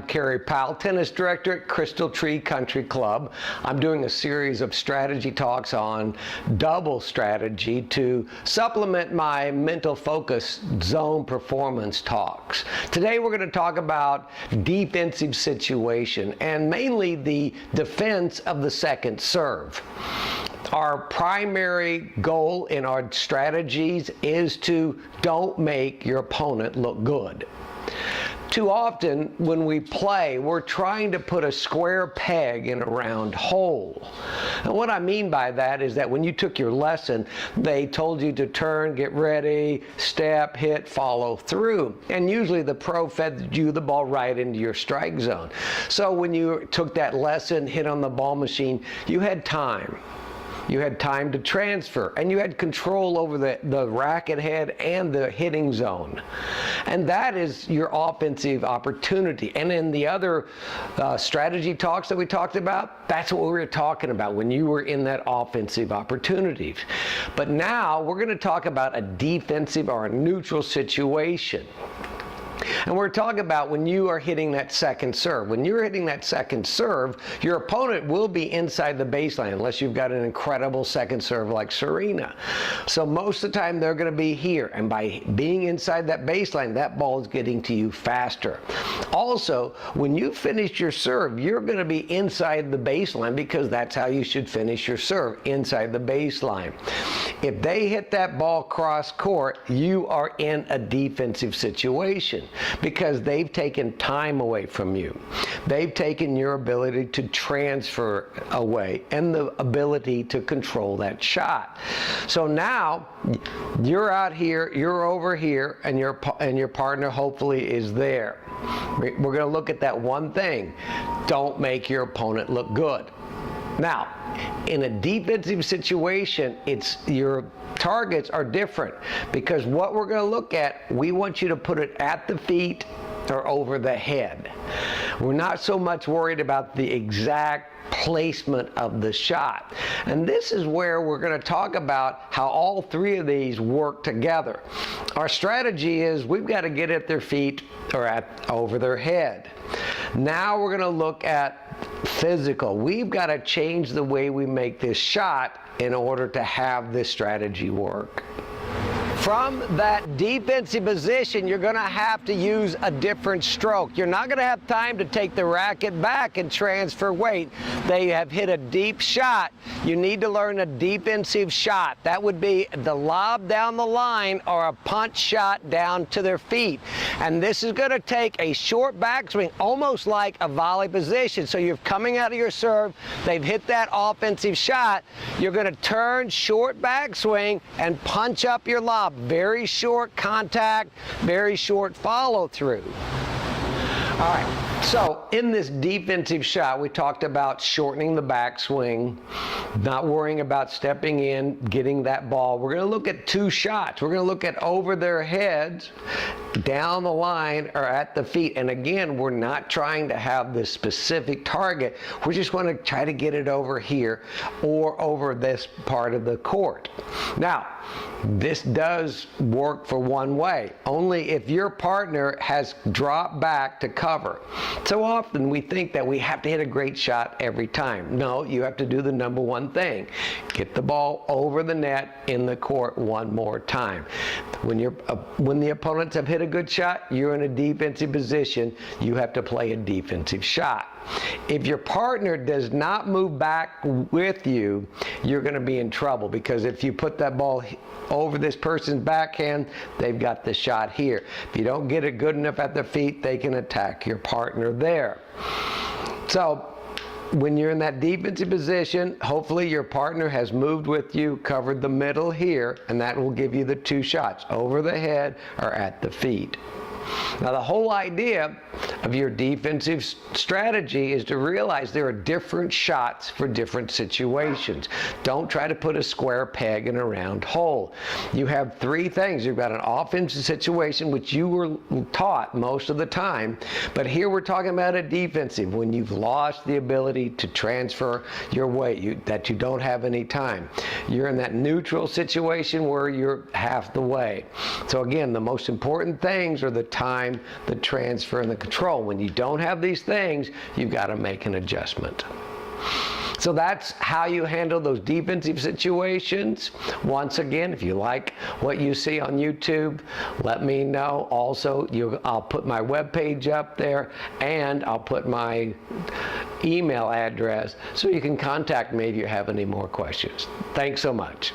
I'm Kerry Powell, tennis director at Crystal Tree Country Club. I'm doing a series of strategy talks on double strategy to supplement my mental focus zone performance talks. Today we're going to talk about defensive situation and mainly the defense of the second serve. Our primary goal in our strategies is to don't make your opponent look good. Too often when we play, we're trying to put a square peg in a round hole. And what I mean by that is that when you took your lesson, they told you to turn, get ready, step, hit, follow through. And usually the pro fed you the ball right into your strike zone. So when you took that lesson, hit on the ball machine, you had time. You had time to transfer, and you had control over the racket head and the hitting zone. And that is your offensive opportunity. And in the other strategy talks that we talked about, that's what we were talking about when you were in that offensive opportunity. But now we're going to talk about a defensive or a neutral situation. And we're talking about when you are hitting that second serve. When you're hitting that second serve, your opponent will be inside the baseline unless you've got an incredible second serve like Serena. So most of the time they're going to be here. And by being inside that baseline, that ball is getting to you faster. Also, when you finish your serve, you're going to be inside the baseline because that's how you should finish your serve, inside the baseline. If they hit that ball cross court, you are in a defensive situation, because they've taken time away from you. They've taken your ability to transfer away and the ability to control that shot. So now you're out here, you're over here, and your partner hopefully is there. We're going to look at that one thing. Don't make your opponent look good. Now, in a defensive situation, your targets are different, because what we're going to look at, we want you to put it at the feet or over the head. We're not so much worried about the exact placement of the shot. And this is where we're going to talk about how all three of these work together. Our strategy is we've got to get at their feet or over their head. Now we're going to look at physical. We've got to change the way we make this shot in order to have this strategy work. From that defensive position, you're going to have to use a different stroke. You're not going to have time to take the racket back and transfer weight. They have hit a deep shot. You need to learn a defensive shot. That would be the lob down the line or a punch shot down to their feet. And this is going to take a short backswing, almost like a volley position. So you're coming out of your serve. They've hit that offensive shot. You're going to turn, short backswing, and punch up your lob. Very short contact, very short follow through. All right, so in this defensive shot, we talked about shortening the backswing, not worrying about stepping in, getting that ball. We're going to look at two shots. We're going to look at over their heads, down the line, or at the feet. And again, we're not trying to have this specific target. We just want to try to get it over here or over this part of the court. Now, this does work for one way, only if your partner has dropped back to cover. So often we think that we have to hit a great shot every time. No, you have to do the number one thing. Get the ball over the net in the court one more time. When the opponents have hit a good shot, you're in a defensive position. You have to play a defensive shot. If your partner does not move back with you, you're going to be in trouble, because if you put that ball over this person's backhand, they've got the shot here. If you don't get it good enough at the feet, they can attack your partner there. So when you're in that defensive position, hopefully your partner has moved with you, covered the middle here, and that will give you the two shots, over the head or at the feet. Now, the whole idea of your defensive strategy is to realize there are different shots for different situations. Don't try to put a square peg in a round hole. You have three things. You've got an offensive situation, which you were taught most of the time, but here we're talking about a defensive, when you've lost the ability to transfer your weight, that you don't have any time. You're in that neutral situation where you're half the way. So again, the most important things are the time, the transfer, and the control. When you don't have these things, you've got to make an adjustment. So that's how you handle those defensive situations. Once again, if you like what you see on YouTube, let me know. Also, I'll put my webpage up there, and I'll put my email address so you can contact me if you have any more questions. Thanks so much.